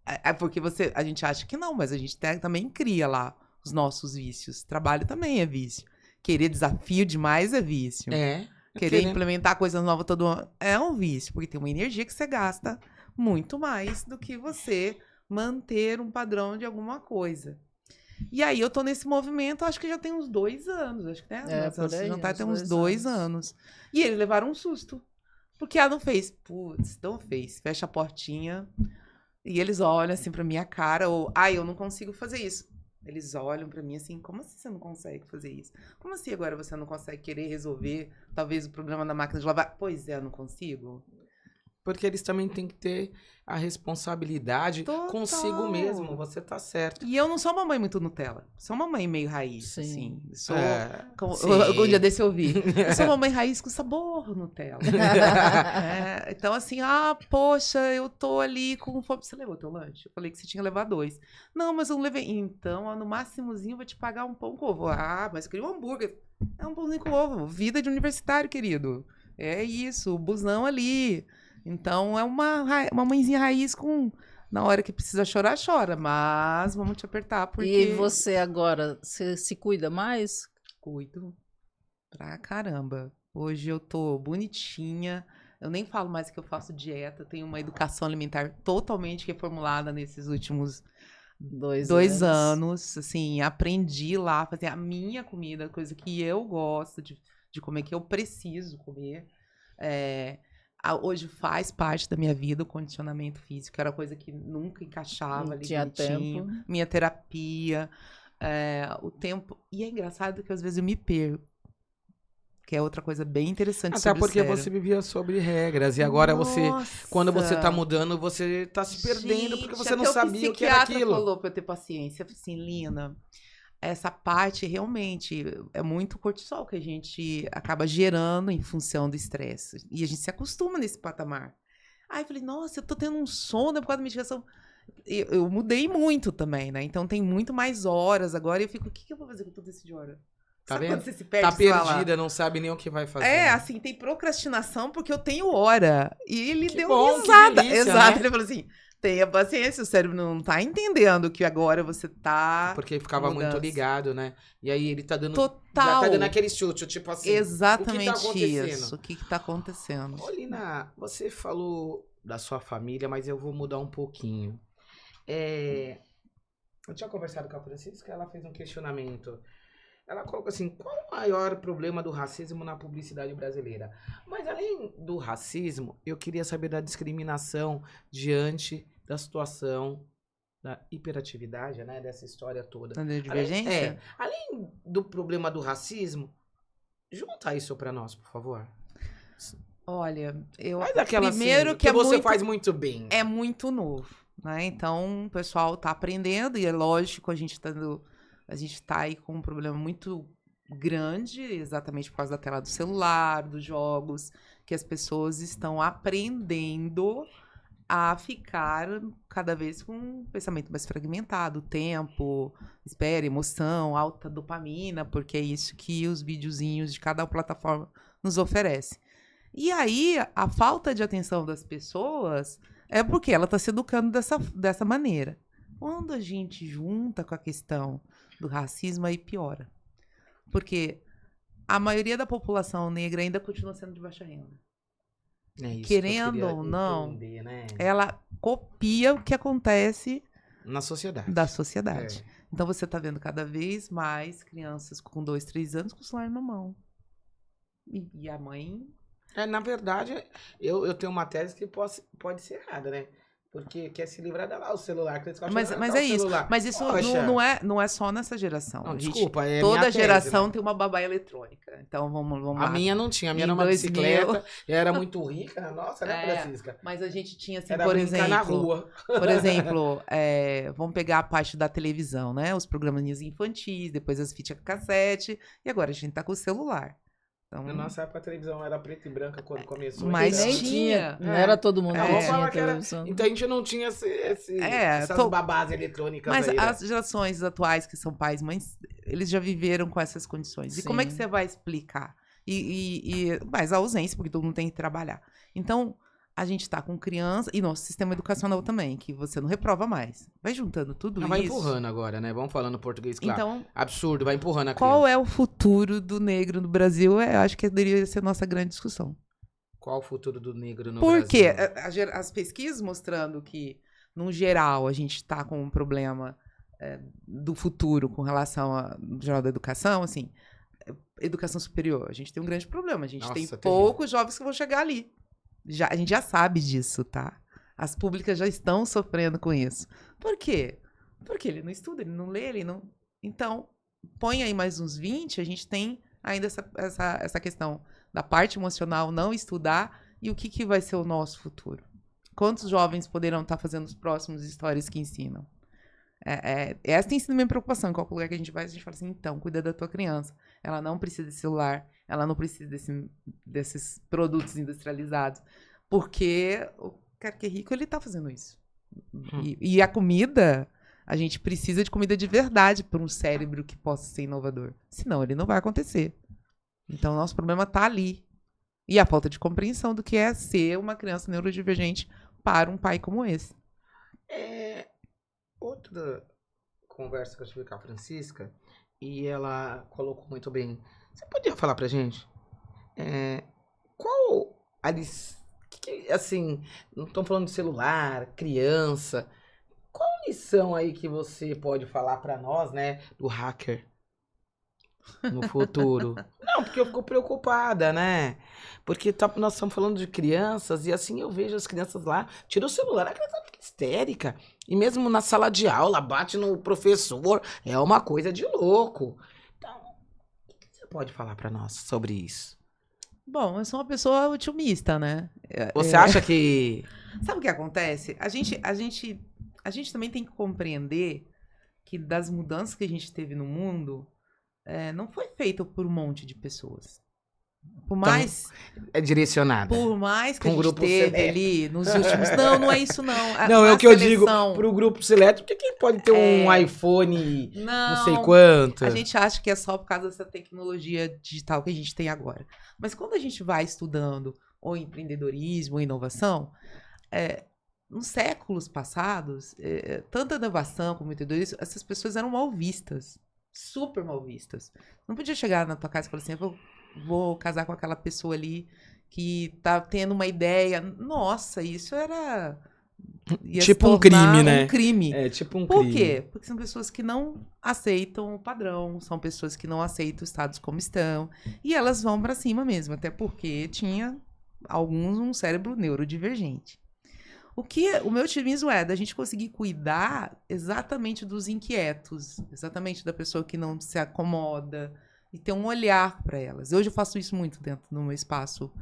Speaker 3: É porque a gente acha que não, mas a gente também cria lá os nossos vícios. Trabalho também é vício. Querer desafio demais é vício.
Speaker 2: É.
Speaker 3: Querer implementar coisas novas todo ano é um vício, porque tem uma energia que você gasta muito mais do que você manter um padrão de alguma coisa. E aí eu tô nesse movimento, acho que já tem uns 2 anos, acho que né? Nosso jantar tem uns 2 anos. E eles levaram um susto. Porque ela não fez. Putz, não fez. Fecha a portinha. E eles olham assim pra minha cara, ou, eu não consigo fazer isso. Eles olham pra mim assim, como assim você não consegue fazer isso? Como assim agora você não consegue querer resolver, talvez, o problema da máquina de lavar? Pois é, eu não consigo.
Speaker 2: Porque eles também têm que ter a responsabilidade
Speaker 3: Total.
Speaker 2: consigo mesmo, você tá certo.
Speaker 3: E eu não sou uma mãe muito Nutella. Sou uma mãe meio raiz,
Speaker 1: Sim.
Speaker 3: assim. Sou,
Speaker 2: sim.
Speaker 3: algum dia desse eu ouvi. Eu sou uma mãe raiz com sabor Nutella. Então, assim, poxa, eu tô ali com fome. Você levou teu lanche? Eu falei que você tinha que levar 2. Não, mas eu não levei. Então, no máximozinho, eu vou te pagar um pão com ovo. Mas eu queria um hambúrguer. É um pãozinho com ovo. Vida de universitário, querido. É isso, o busão ali. Então, é uma mãezinha raiz com... Na hora que precisa chorar, chora. Mas vamos te apertar, porque...
Speaker 1: E você agora, você se cuida mais?
Speaker 3: Cuido pra caramba. Hoje eu tô bonitinha. Eu nem falo mais que eu faço dieta. Eu tenho uma educação alimentar totalmente reformulada nesses últimos 2 anos. Assim, aprendi lá a fazer a minha comida, coisa que eu gosto de comer, que eu preciso comer. Hoje faz parte da minha vida o condicionamento físico, era coisa que nunca encaixava
Speaker 1: Não
Speaker 3: ali
Speaker 1: tinha
Speaker 3: bonitinho.
Speaker 1: tempo.
Speaker 3: Minha terapia, o tempo. E é engraçado que às vezes eu me perco. Que é outra coisa bem interessante
Speaker 2: Até
Speaker 3: sobre
Speaker 2: porque
Speaker 3: o cérebro.
Speaker 2: você vivia sobre regras e agora quando você tá mudando, você tá se perdendo porque você não sabia o que era aquilo.
Speaker 3: O psiquiatra falou pra eu ter paciência. Eu falei assim, Lina, essa parte realmente é muito cortisol que a gente acaba gerando em função do estresse. E a gente se acostuma nesse patamar. Aí eu falei, nossa, eu tô tendo um sono por causa da medicação. Eu mudei muito também, né? Então tem muito mais horas agora. E eu fico, o que eu vou fazer com tudo isso de hora?
Speaker 2: Tá
Speaker 3: Sabe
Speaker 2: vendo?
Speaker 3: quando você se perde?
Speaker 2: Tá
Speaker 3: você fala,
Speaker 2: perdida, não sabe nem o que vai fazer.
Speaker 3: assim, tem procrastinação porque eu tenho hora. E ele
Speaker 2: Que
Speaker 3: deu
Speaker 2: bom, que
Speaker 3: risada.
Speaker 2: delícia,
Speaker 3: Exato.
Speaker 2: né?
Speaker 3: Ele falou assim, tenha paciência, o cérebro não tá entendendo que agora você tá...
Speaker 2: Porque ficava muito
Speaker 3: mudança.
Speaker 2: ligado, né? E aí ele tá dando...
Speaker 3: Total.
Speaker 2: Já tá dando aquele chute, tipo assim...
Speaker 3: Exatamente
Speaker 2: o que tá acontecendo?
Speaker 3: isso. O que tá acontecendo?
Speaker 2: Ô, Lina, você falou da sua família, mas eu vou mudar um pouquinho. Eu tinha conversado com a Francisca, ela fez um questionamento. Ela colocou assim, qual o maior problema do racismo na publicidade brasileira? Mas além do racismo, eu queria saber da discriminação diante da situação da hiperatividade, né? Dessa história toda.
Speaker 3: Da divergência?
Speaker 2: Além do problema do racismo, junta isso pra nós, por favor.
Speaker 3: Olha, eu...
Speaker 2: Faz aquela
Speaker 3: Primeiro
Speaker 2: assim,
Speaker 3: que é
Speaker 2: você
Speaker 3: muito...
Speaker 2: faz muito bem.
Speaker 3: É muito novo, né? Então, o pessoal tá aprendendo e é lógico, a gente tá aí com um problema muito grande, exatamente por causa da tela do celular, dos jogos, que as pessoas estão aprendendo a ficar cada vez com um pensamento mais fragmentado, tempo, espera, emoção, alta dopamina, porque é isso que os videozinhos de cada plataforma nos oferece. E aí, a falta de atenção das pessoas é porque ela está se educando dessa maneira. Quando a gente junta com a questão do racismo, aí piora. Porque a maioria da população negra ainda continua sendo de baixa renda.
Speaker 2: É isso
Speaker 3: Querendo
Speaker 2: que eu queria
Speaker 3: ou não,
Speaker 2: entender, né?
Speaker 3: ela copia o que acontece
Speaker 2: Na sociedade.
Speaker 3: da sociedade. Então você está vendo cada vez mais crianças com 2, 3 anos com o celular na mão. E a mãe...
Speaker 2: Na verdade, eu tenho uma tese que pode ser errada, né? Porque quer se livrar dela, o celular.
Speaker 3: Mas é isso. Mas isso não é só nessa geração.
Speaker 2: Não, desculpa,
Speaker 3: toda geração
Speaker 2: tese, né?
Speaker 3: tem uma babá eletrônica. Então vamos lá.
Speaker 2: A minha não tinha, a minha era uma bicicleta, era muito rica, nossa, né, Francisca?
Speaker 3: Mas a gente tinha, assim,
Speaker 2: Era
Speaker 3: por
Speaker 2: brincar
Speaker 3: exemplo...
Speaker 2: na rua.
Speaker 3: Por exemplo, vamos pegar a parte da televisão, né? Os programinhas infantis, depois as fitas cassete, e agora a gente tá com o celular. Então,
Speaker 2: Na nossa época a televisão era preta e branca quando começou.
Speaker 3: Mas
Speaker 2: então,
Speaker 1: Nem tinha. Não era todo mundo
Speaker 2: Não,
Speaker 1: que
Speaker 2: vamos
Speaker 1: tinha
Speaker 2: falar que era.
Speaker 1: televisão.
Speaker 2: Então a gente não tinha essas babás eletrônicas
Speaker 3: Mas
Speaker 2: aí, né?
Speaker 3: as gerações atuais, que são pais e mães, eles já viveram com essas condições. E
Speaker 1: Sim.
Speaker 3: como é que você vai explicar? Mas a ausência, porque todo mundo tem que trabalhar. Então, a gente tá com criança, e nosso sistema educacional também, que você não reprova mais. Vai juntando tudo isso.
Speaker 2: Vai empurrando agora, né? Vamos falando português, claro.
Speaker 3: Então,
Speaker 2: Absurdo, vai empurrando a
Speaker 3: qual
Speaker 2: criança.
Speaker 3: é o futuro do negro no Brasil? Eu acho que deveria ser a nossa grande discussão.
Speaker 2: Qual o futuro do negro no
Speaker 3: Por
Speaker 2: Brasil?
Speaker 3: quê? As pesquisas mostrando que, no geral, a gente está com um problema do futuro com relação no geral da educação, assim, educação superior, a gente tem um grande problema. A gente tem
Speaker 2: Nossa,
Speaker 3: poucos jovens que vão chegar ali. A gente já sabe disso, tá? As públicas já estão sofrendo com isso. Por quê? Porque ele não estuda, ele não lê, ele não... Então, põe aí mais uns 20, a gente tem ainda essa questão da parte emocional, não estudar, e o que vai ser o nosso futuro? Quantos jovens poderão estar fazendo os próximos histórias que ensinam? Essa tem sido a minha preocupação. Em qualquer lugar que a gente vai, a gente fala assim, então, cuida da tua criança. Ela não precisa de celular, ela não precisa desses produtos industrializados. Porque o cara que é rico, ele tá fazendo isso. E a comida, a gente precisa de comida de verdade para um cérebro que possa ser inovador. Senão, ele não vai acontecer. Então, o nosso problema tá ali. E a falta de compreensão do que é ser uma criança neurodivergente para um pai como esse.
Speaker 2: Outra conversa que eu tive com a Francisca, e ela colocou muito bem. Você podia falar pra gente? Qual assim, não estamos falando de celular, criança. Qual lição aí que você pode falar pra nós, né, do hacker no futuro? Não, porque eu fico preocupada, né? Porque nós estamos falando de crianças e assim eu vejo as crianças lá, tira o celular, a criança fica histérica. E mesmo na sala de aula, bate no professor, é uma coisa de louco. Então, o que você pode falar pra nós sobre isso?
Speaker 3: Bom, eu sou uma pessoa otimista, né?
Speaker 2: Você acha que...
Speaker 3: Sabe o que acontece? A gente também tem que compreender que das mudanças que a gente teve no mundo, não foi feito por um monte de pessoas. Por mais...
Speaker 2: Então, é direcionada.
Speaker 3: Por mais que
Speaker 2: um
Speaker 3: a gente
Speaker 2: grupo
Speaker 3: teve
Speaker 2: seleto.
Speaker 3: ali nos últimos... Não é isso não.
Speaker 2: Não, é o que eu digo
Speaker 3: seleção-
Speaker 2: pro grupo seleto, porque quem pode ter um iPhone não sei
Speaker 3: Não,
Speaker 2: quanto.
Speaker 3: a gente acha que é só por causa dessa tecnologia digital que a gente tem agora. Mas quando a gente vai estudando ou empreendedorismo ou inovação, nos séculos passados, tanto a inovação como o empreendedorismo, essas pessoas eram mal vistas. Super mal vistas. Não podia chegar na tua casa e falar assim, eu vou casar com aquela pessoa ali que tá tendo uma ideia. Nossa, isso era... ia se
Speaker 2: Tipo um
Speaker 3: tornar
Speaker 2: crime, né?
Speaker 3: Um crime.
Speaker 2: É tipo um
Speaker 3: Por
Speaker 2: crime.
Speaker 3: quê? Porque são pessoas que não aceitam o padrão, são pessoas que não aceitam o status como estão, e elas vão pra cima mesmo, até porque tinha alguns um cérebro neurodivergente. O meu otimismo é da gente conseguir cuidar exatamente dos inquietos, exatamente da pessoa que não se acomoda, e ter um olhar para elas. Hoje eu faço isso muito dentro do meu espaço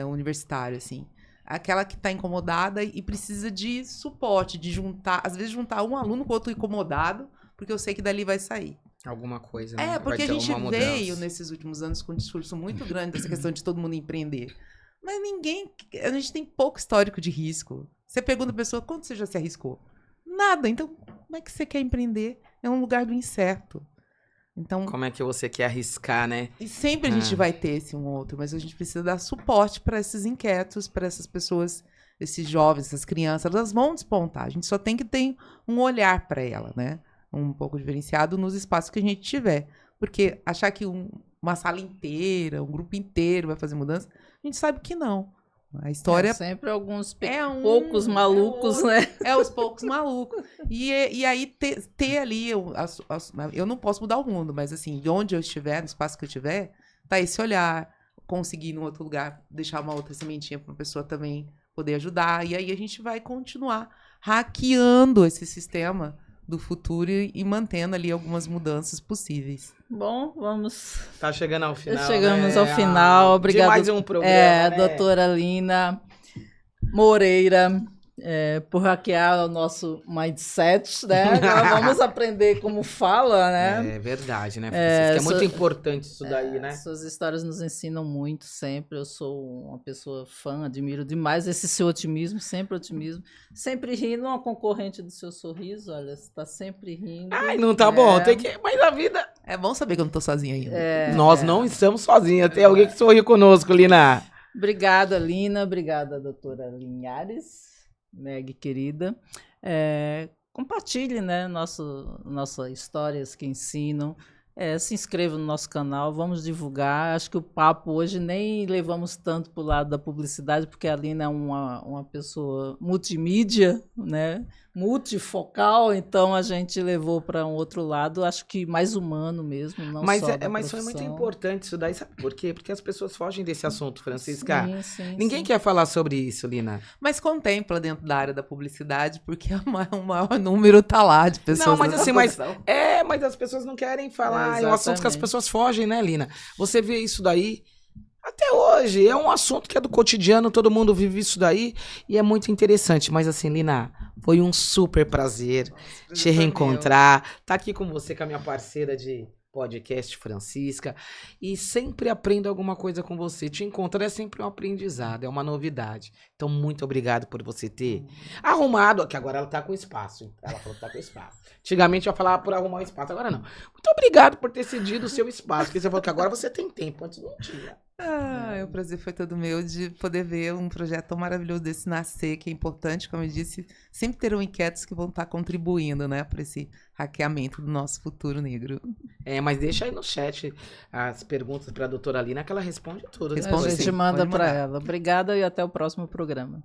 Speaker 3: universitário, assim. Aquela que está incomodada e precisa de suporte, de juntar, às vezes juntar um aluno com outro incomodado, porque eu sei que dali vai sair.
Speaker 2: Alguma coisa, né?
Speaker 3: Porque
Speaker 2: Vai
Speaker 3: a
Speaker 2: ter
Speaker 3: gente
Speaker 2: uma
Speaker 3: veio
Speaker 2: mudança.
Speaker 3: nesses últimos anos com um discurso muito grande dessa questão de todo mundo empreender. Mas a gente tem pouco histórico de risco. Você pergunta a pessoa, quanto você já se arriscou? Nada. Então, como é que você quer empreender? É um lugar do incerto. Então,
Speaker 2: Como é que você quer arriscar, né?
Speaker 3: e sempre a gente vai ter esse um outro, mas a gente precisa dar suporte para esses inquietos, para essas pessoas, esses jovens, essas crianças, elas vão despontar. A gente só tem que ter um olhar para ela, né? Um pouco diferenciado nos espaços que a gente tiver. Porque achar que uma sala inteira, um grupo inteiro vai fazer mudança, a gente sabe que não. A história
Speaker 1: sempre alguns
Speaker 3: poucos
Speaker 1: poucos malucos, né?
Speaker 3: os poucos malucos. E aí ter ali, eu não posso mudar o mundo, mas assim, de onde eu estiver, no espaço que eu estiver, tá esse olhar, conseguir em outro lugar deixar uma outra sementinha para uma pessoa também poder ajudar. E aí a gente vai continuar hackeando esse sistema do futuro e mantendo ali algumas mudanças possíveis.
Speaker 1: Bom, vamos.
Speaker 2: Tá chegando ao final.
Speaker 1: Chegamos
Speaker 2: né?
Speaker 1: ao final. Obrigado.
Speaker 2: De mais um programa. Né?
Speaker 1: Doutora Lina Moreira, por hackear o nosso mindset, né? Agora vamos aprender como fala, né?
Speaker 2: É verdade, né, Francisca? É muito importante isso daí, né?
Speaker 1: Suas histórias nos ensinam muito sempre. Eu sou uma pessoa fã, admiro demais esse seu otimismo, sempre otimismo. Sempre rindo, uma concorrente do seu sorriso, olha, você tá sempre rindo.
Speaker 2: Ai, não tá bom, tem que... Mas a vida...
Speaker 3: É bom saber que eu não tô sozinha ainda.
Speaker 2: Nós não estamos sozinhos, tem alguém que sorriu conosco, Lina.
Speaker 1: Obrigada, Lina. Obrigada, doutora Linhares. Meg, querida, compartilhe, né, nossas histórias que ensinam, se inscreva no nosso canal, vamos divulgar. Acho que o papo hoje nem levamos tanto para o lado da publicidade, porque a Lina é uma pessoa multimídia, né, multifocal, então a gente levou para um outro lado, acho que mais humano mesmo, não
Speaker 2: mas
Speaker 1: só da
Speaker 2: mas foi muito importante isso daí, sabe por quê? Porque as pessoas fogem desse assunto, Francisca.
Speaker 1: Sim,
Speaker 2: Ninguém quer falar sobre isso, Lina.
Speaker 3: Mas contempla dentro da área da publicidade, porque o maior número tá lá de pessoas.
Speaker 2: Não, mas assim, mas as pessoas não querem falar, é um assunto que as pessoas fogem, né, Lina? Você vê isso daí até hoje, é um assunto que é do cotidiano, todo mundo vive isso daí e é muito interessante. Mas assim, Lina, foi um super prazer te reencontrar, tá aqui com você, com a minha parceira de podcast, Francisca, e sempre aprendo alguma coisa com você. Te encontrar é sempre um aprendizado, é uma novidade. Então, muito obrigado por você ter arrumado, que agora ela tá com espaço. Ela falou que tá com espaço. Antigamente eu falava por arrumar um espaço, agora não. Muito obrigado por ter cedido o seu espaço, porque você falou que agora você tem tempo, antes não tinha.
Speaker 3: O prazer foi todo meu de poder ver um projeto tão maravilhoso desse nascer, que é importante, como eu disse, sempre terão inquietos que vão estar contribuindo, né, para esse hackeamento do nosso futuro negro.
Speaker 2: Mas deixa aí no chat as perguntas para a doutora Lina, que ela responde tudo.
Speaker 1: A gente manda para ela. Obrigada e até o próximo programa.